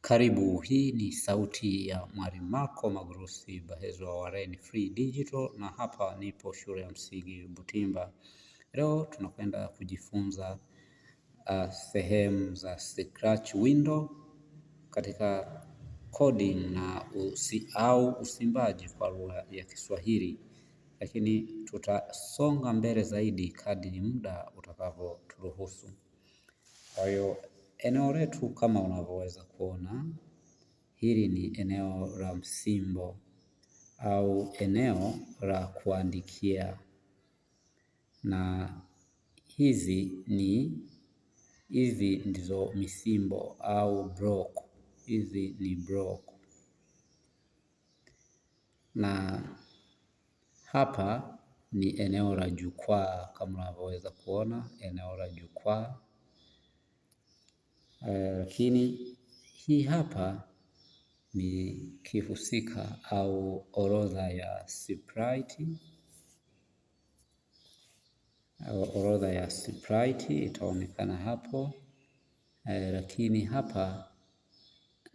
Karibu, hii ni sauti ya Mwalimu Marco Magrusi Bahezo wa Warren Free Digital, na hapa nipo shule ya msingi Butimba. Leo tunakwenda kujifunza sehemu za scratch window katika coding na usimbaji kwa lugha ya Kiswahili, lakini tutasonga mbele zaidi kadri muda utakavyoturuhusu. Kwa hiyo eneo letu kama unavyoweza kuona, hili ni eneo la msimbo au eneo la kuandikia, na hizi ndizo misimbo au block. Hizi ni block, na hapa ni eneo la jukwaa kama unavyoweza kuona, eneo la jukwaa. Lakini hii hapa ni kihusika au orodha ya sprite. Orodha ya sprite itaonekana hapo, lakini hapa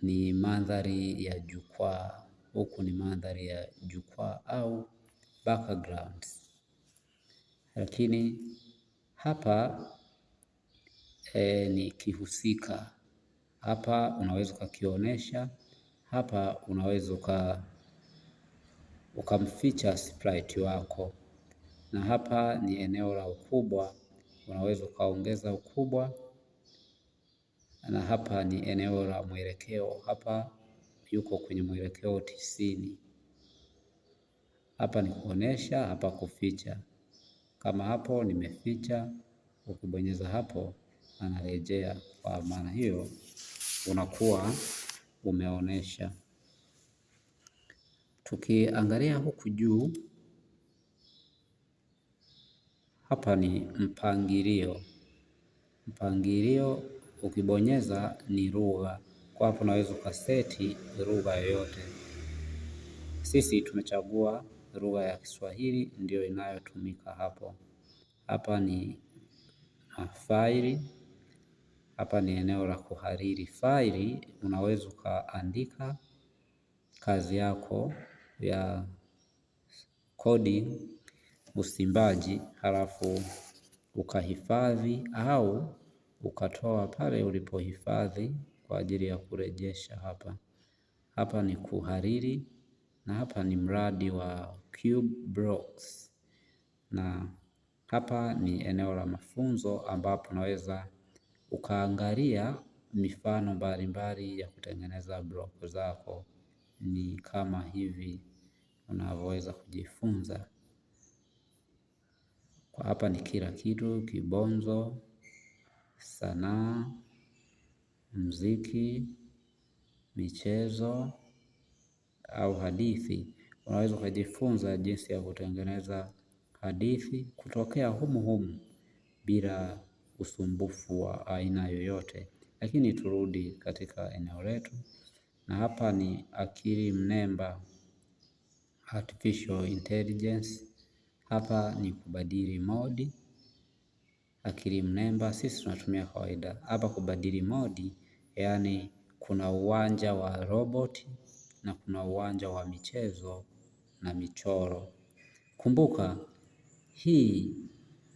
ni mandhari ya jukwaa. Huku ni mandhari ya jukwaa au background. Lakini hapa ni kihusika. Hapa unaweza ukakionyesha, hapa unaweza ukamficha sprite wako, na hapa ni eneo la ukubwa, unaweza ukaongeza ukubwa, na hapa ni eneo la mwelekeo. Hapa yuko kwenye mwelekeo 90. Hapa ni kuonesha, hapa kuficha. Kama hapo nimeficha, ukibonyeza hapo anarejea. Kwa maana hiyo unakuwa umeonesha. Tukiangalia huku juu, hapa ni mpangilio. Mpangilio ukibonyeza ni lugha. Kwa hapo unaweza ukaseti lugha yoyote. Sisi tumechagua lugha ya Kiswahili, ndio inayotumika hapo. Hapa ni faili. Hapa ni eneo la kuhariri faili. Unaweza ukaandika kazi yako ya coding, usimbaji, halafu ukahifadhi au ukatoa pale ulipohifadhi kwa ajili ya kurejesha hapa. Hapa ni kuhariri, na hapa ni mradi wa Cube Blocks, na hapa ni eneo la mafunzo ambapo unaweza ukaangalia mifano mbalimbali ya kutengeneza block zako. Ni kama hivi unavyoweza kujifunza. Kwa hapa ni kila kitu: kibonzo, sanaa, muziki, michezo au hadithi. Unaweza ukajifunza jinsi ya kutengeneza hadithi kutokea humu humu bila usumbufu wa aina yoyote. Lakini turudi katika eneo letu, na hapa ni akili mnemba, artificial intelligence. Hapa ni kubadili modi. Akili mnemba sisi tunatumia kawaida. Hapa kubadili modi, yani kuna uwanja wa robot na kuna uwanja wa michezo na michoro. Kumbuka hii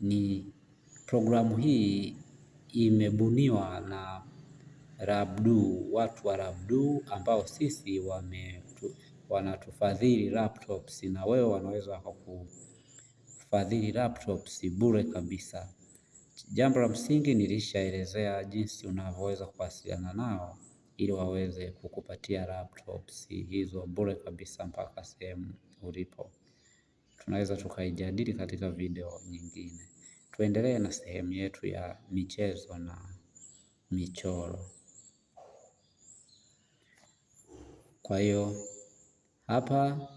ni programu, hii imebuniwa na Rabdu, watu wa Rabdu ambao sisi wanatufadhili laptops, na wewe wanaweza wakakufadhili laptops bure kabisa. Jambo la msingi nilishaelezea jinsi unavyoweza kuwasiliana nao ili waweze kukupatia laptops hizo bure kabisa mpaka sehemu ulipo. Tunaweza tukaijadili katika video nyingine. Tuendelee na sehemu yetu ya michezo na michoro. Kwa hiyo hapa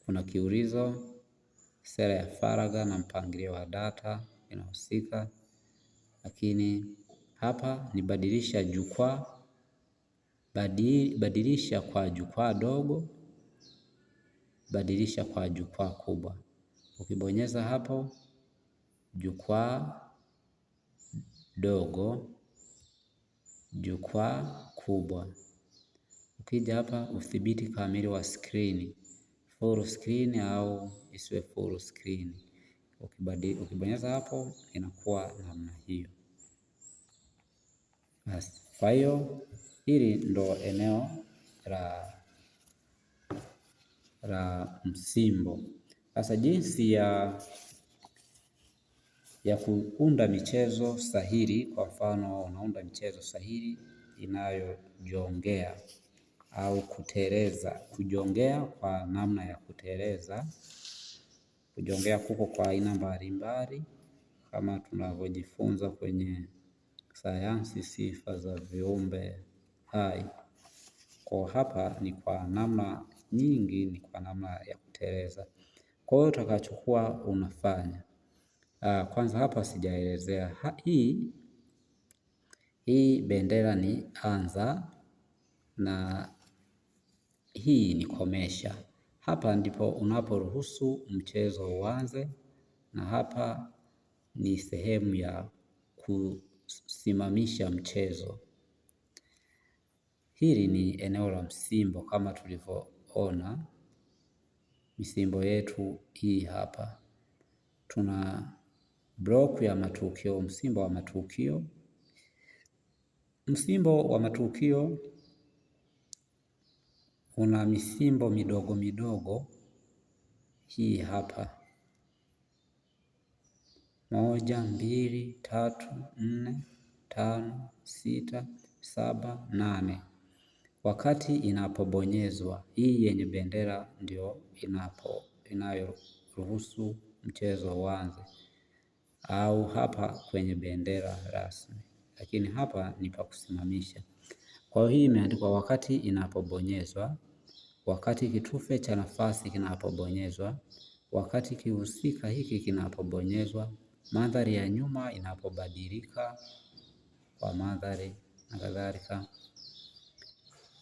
kuna kiulizo, sera ya faragha na mpangilio wa data inahusika. Lakini hapa ni badilisha jukwaa, badilisha kwa jukwaa dogo, badilisha kwa jukwaa kubwa. Ukibonyeza hapo jukwaa dogo, jukwaa kubwa, Ukija hapa udhibiti kamili wa screen, full screen au isiwe full screen, ukibonyeza hapo inakuwa namna hiyo. Basi, kwa hiyo hili ndo eneo la msimbo. Sasa jinsi ya kuunda michezo sahili, kwa mfano unaunda michezo sahili inayojongea au kuteleza. Kujongea kwa namna ya kuteleza. Kujongea kuko kwa aina mbalimbali kama tunavyojifunza kwenye sayansi sifa za viumbe hai. Kwa hapa ni kwa namna nyingi, ni kwa namna ya kuteleza. Kwa hiyo utakachokuwa unafanya, kwanza hapa sijaelezea hii bendera ni anza na hii ni komesha. Hapa ndipo unaporuhusu mchezo uanze, na hapa ni sehemu ya kusimamisha mchezo. Hili ni eneo la msimbo kama tulivyoona misimbo yetu hii hapa. Tuna block ya matukio, msimbo wa matukio. Msimbo wa matukio una misimbo midogo midogo hii hapa: 1, 2, 3, 4, 5, 6, 7, 8. Wakati inapobonyezwa hii yenye bendera ndio inayoruhusu mchezo uanze, au hapa kwenye bendera rasmi, lakini hapa ni pa kusimamisha. Kwa hiyo hii imeandikwa wakati inapobonyezwa, wakati kitufe cha nafasi kinapobonyezwa, wakati kihusika hiki kinapobonyezwa, mandhari ya nyuma inapobadilika kwa mandhari na kadhalika.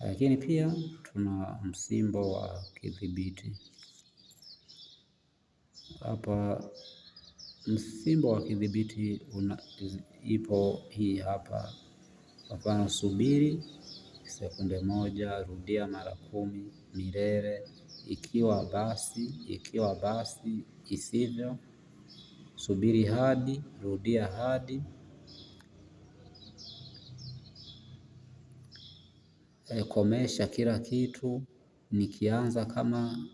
Lakini pia tuna msimbo wa kidhibiti. Hapa msimbo wa kidhibiti ipo hii hapa. Kwa mfano, subiri sekunde 1, rudia mara 10, milele, ikiwa basi, isivyo, subiri hadi, rudia hadi, komesha kila kitu, nikianza kama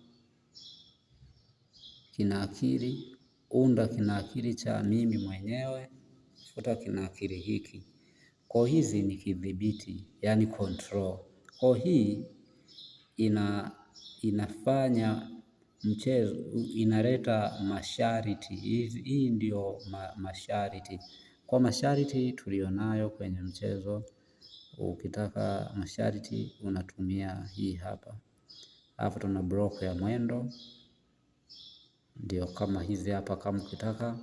kinaakili, unda kinaakili cha mimi mwenyewe, futa kinaakili hiki. Kwa hizi ni kidhibiti, yani control. Kwa hii inafanya mchezo, inaleta masharti. Hii ndio masharti. Kwa masharti tulionayo kwenye mchezo, ukitaka masharti unatumia hii hapa. Hapa tuna block ya mwendo, ndio kama hizi hapa. Kama ukitaka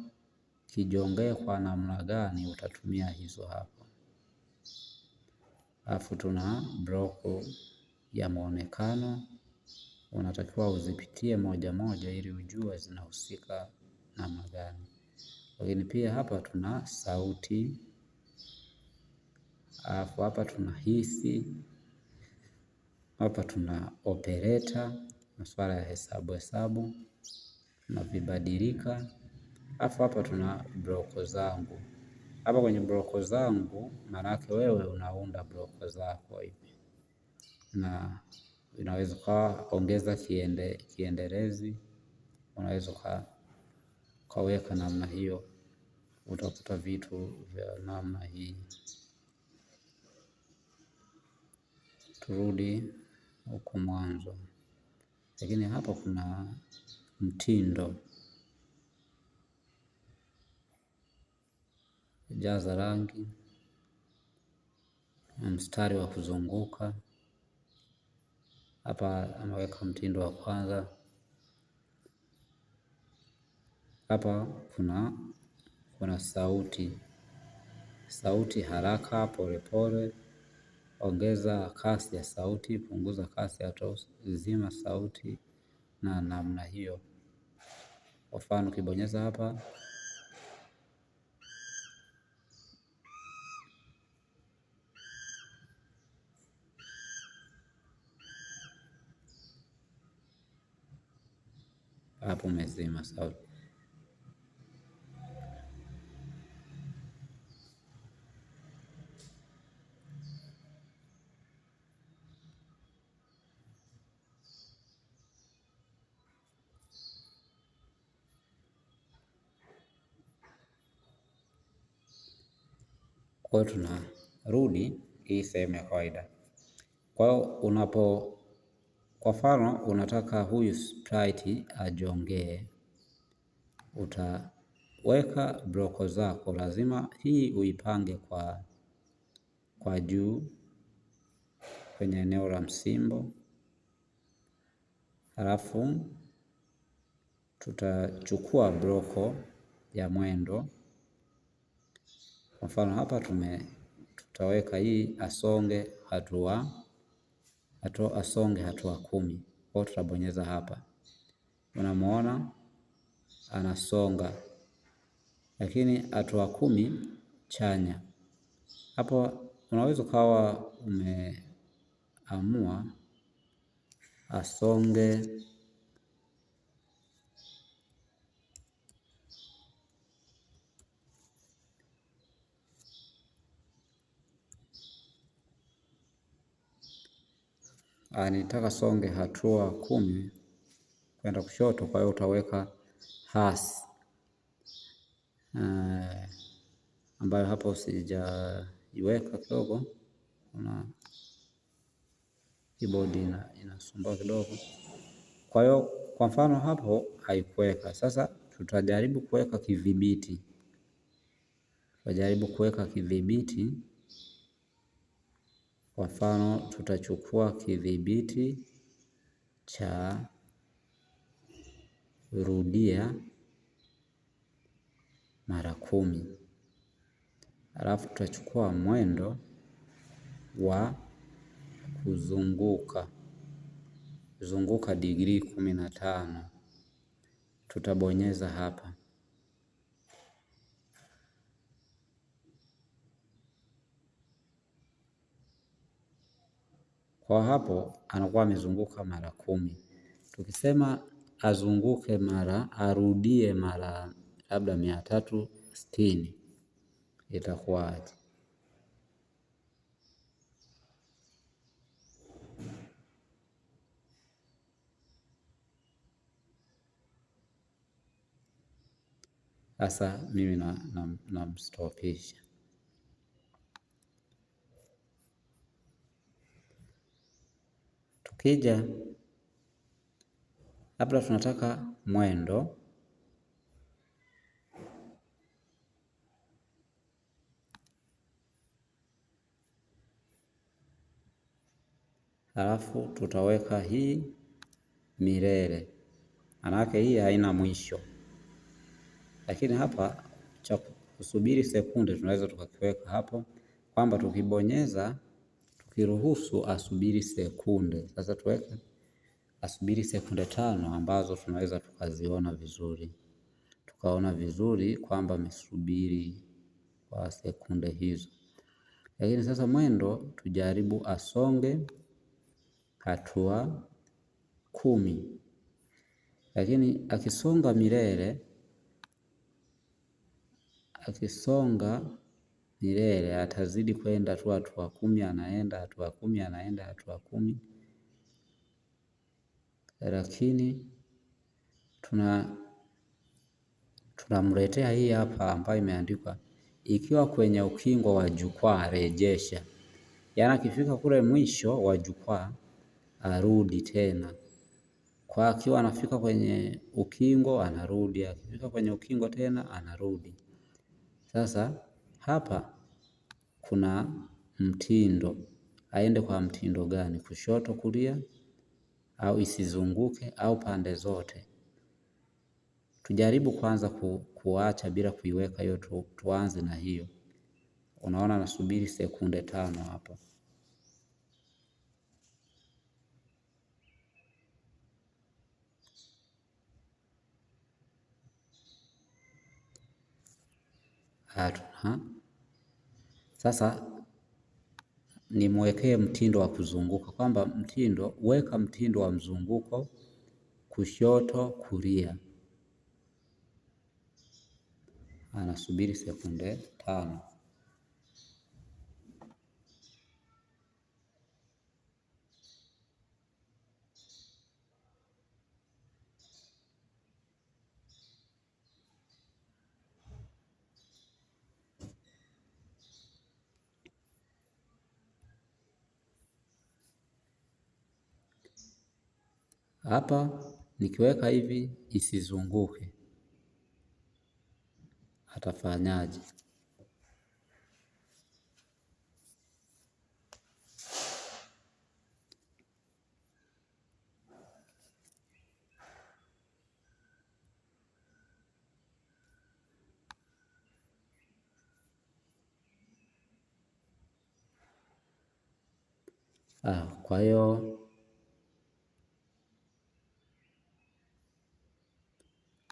kijongee kwa namna gani utatumia hizo hapa. Alafu tuna block ya muonekano, unatakiwa uzipitie moja moja ili ujue zinahusika namna gani. Lakini pia hapa tuna sauti, alafu hapa tuna hisi, hapa tuna operator, masuala ya hesabu na vibadilika. Alafu hapa tuna block zangu. Hapa kwenye block zangu maanake wewe unaunda block zako hivi, na unaweza ukaongeza kiendelezi, unaweza ukaweka namna hiyo, utakuta vitu vya namna hii. Turudi huku mwanzo, lakini hapa kuna mtindo, jaza rangi, mstari wa kuzunguka. Hapa ameweka mtindo wa kwanza. Hapa kuna sauti haraka, polepole, ongeza kasi ya sauti, punguza kasi ya zima sauti, na namna hiyo. Kwa mfano ukibonyeza hapa hapo umezima sauti. Kwa hiyo tunarudi hii sehemu ya kawaida. Kwa hiyo kwa mfano unataka huyu sprite ajongee, utaweka broko zako, lazima hii uipange kwa juu kwenye eneo la msimbo, halafu tutachukua broko ya mwendo. Kwa mfano hapa tutaweka hii asonge hatua 10. Kwa tutabonyeza hapa, unamuona anasonga, lakini hatua 10 chanya. Hapo unaweza ukawa umeamua asonge nitaka songe hatua 10 kwenda kushoto. Kwa hiyo utaweka hasi ambayo hapo sijaiweka kidogo, kuna keyboard inasumbua kidogo. Kwa hiyo kwa mfano hapo haikuweka. Sasa tutajaribu kuweka kidhibiti. Kwa mfano tutachukua kidhibiti cha rudia mara 10, alafu tutachukua mwendo wa kuzunguka degree 15, tutabonyeza hapa. Kwa hapo anakuwa amezunguka mara 10. Tukisema arudie mara labda 360 itakuwaje? Sasa mimi namstopisha. Tukija labda tunataka mwendo, halafu tutaweka hii milele, manake hii haina mwisho. Lakini hapa cha kusubiri sekunde tunaweza tukakiweka hapo kwamba tukiruhusu asubiri sekunde. Sasa tuweke asubiri sekunde 5 ambazo tunaweza tukaziona vizuri, tukaona vizuri kwamba amesubiri kwa sekunde hizo. Lakini sasa mwendo tujaribu asonge hatua 10, lakini akisonga milele atazidi kwenda tu hatua 10, anaenda hatua 10, anaenda hatua 10. Lakini tunamletea hii hapa ambayo imeandikwa ikiwa kwenye ukingo wa jukwaa rejesha. Yaani akifika kule mwisho wa jukwaa arudi tena. Kwa akiwa anafika kwenye ukingo anarudi, akifika kwenye ukingo tena anarudi. Sasa hapa kuna mtindo, aende kwa mtindo gani? Kushoto, kulia, au isizunguke, au pande zote? Tujaribu kwanza kuacha bila kuiweka hiyo, tuanze na hiyo. Unaona nasubiri sekunde 5 hapo. Sasa nimwekee mtindo wa kuzunguka, kwamba weka mtindo wa mzunguko kushoto, kulia. Anasubiri sekunde 5. Hapa nikiweka hivi isizunguke, atafanyaje? Kwa hiyo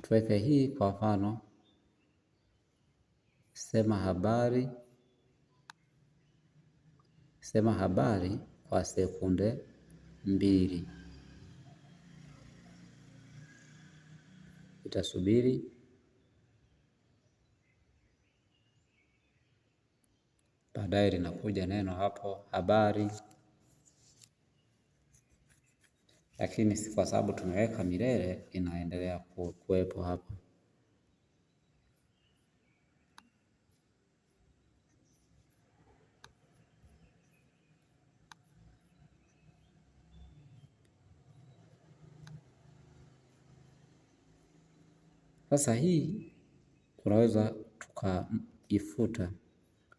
tuweke hii kwa mfano, sema habari kwa sekunde 2. Itasubiri, baadaye linakuja neno hapo habari, lakini si kwa sababu tumeweka milele, inaendelea kuwepo hapo. Sasa hii tunaweza tukaifuta,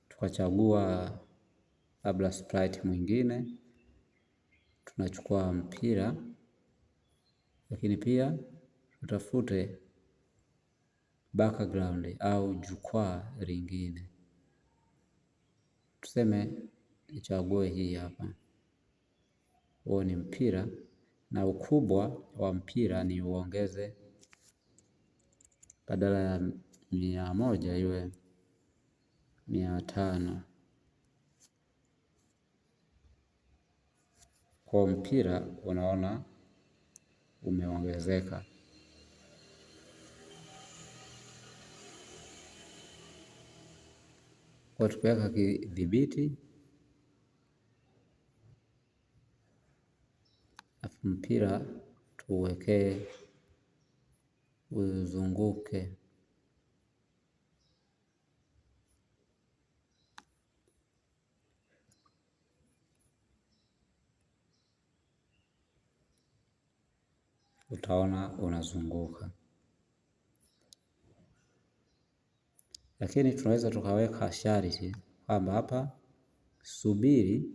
tukachagua labda sprite mwingine, tunachukua mpira, lakini pia tutafute background au jukwaa lingine. Tuseme nichague hii hapa, huo ni mpira, na ukubwa wa mpira ni uongeze, badala ya 100 iwe 500. Kwa mpira unaona umeongezeka. Kwa tukiweka kidhibiti, afu mpira tuwekee uzunguke. Utaona unazunguka. Lakini tunaweza tukaweka sharti kwamba hapa subiri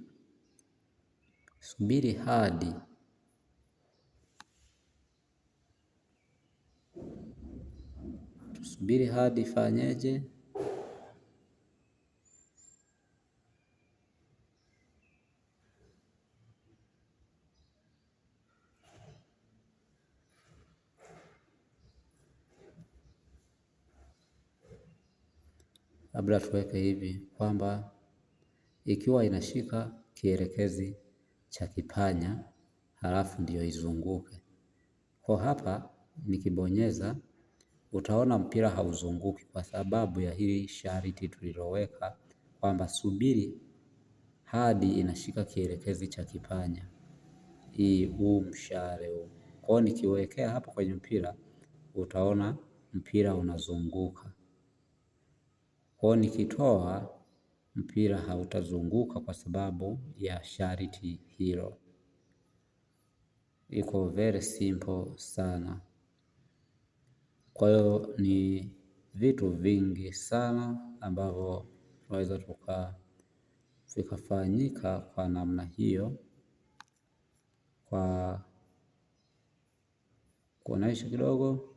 hadi fanyeje? Labda tuweke hivi kwamba ikiwa inashika kielekezi cha kipanya halafu ndio izunguke. Kwa hapa nikibonyeza utaona mpira hauzunguki kwa sababu ya hili sharti tuliloweka kwamba subiri hadi inashika kielekezi cha kipanya. Huu mshale huu. Kwa nikiwekea hapo kwenye mpira utaona mpira unazunguka. Kwa nikitoa mpira hautazunguka kwa sababu ya sharti hilo. Iko very simple sana. Kwa hiyo ni vitu vingi sana ambavyo tunaweza vikafanyika kwa namna hiyo, kwa kuonesha kidogo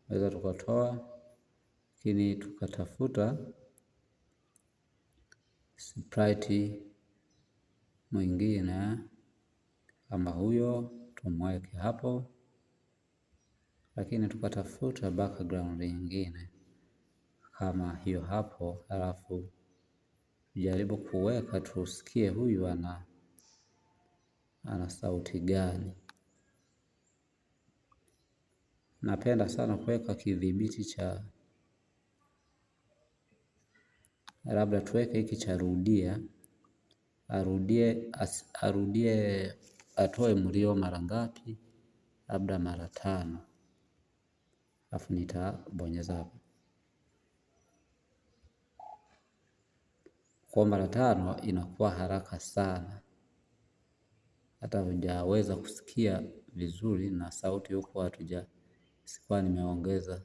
tunaweza tukatoa, lakini tukatafuta sprite mwingine kama huyo tumweke hapo, lakini tukatafuta background nyingine kama hiyo hapo, halafu jaribu kuweka tusikie huyu ana sauti gani. napenda sana kuweka kidhibiti cha labda tuweke hiki cha rudia, arudie atoe mlio mara ngapi? Labda mara 5, alafu nitabonyeza hapo. Kwa mara 5 inakuwa haraka sana, hata hujaweza kusikia vizuri na sauti huku sikuwa nimeongeza.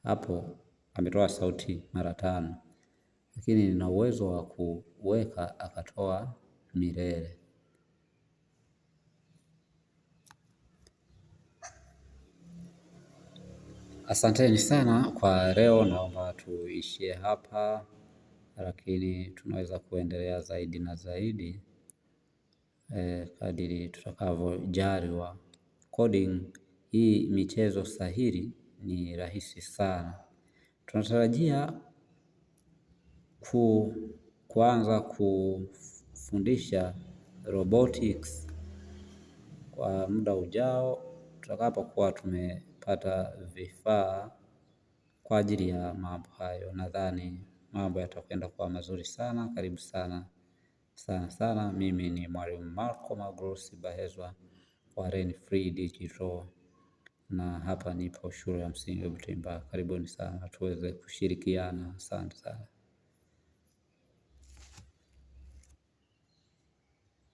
Hapo ametoa sauti mara 5, lakini nina uwezo wa kuweka akatoa milele. Asanteni sana kwa leo, naomba tuishie hapa, lakini tunaweza kuendelea zaidi na zaidi kadiri tutakavyojaliwa. Coding hii michezo sahili ni rahisi sana. Tunatarajia kuanza kufundisha robotics kwa muda ujao, tutakapokuwa tumepata vifaa kwa ajili ya mambo hayo. Nadhani mambo yatakwenda kuwa mazuri sana. Karibu sana sana sana. Mimi ni Mwalimu Marco Magrusi Bahezwa wa Ren Free Digital, na hapa nipo shule ya msingi Butimba. Karibuni sana tuweze kushirikiana. Asante sana.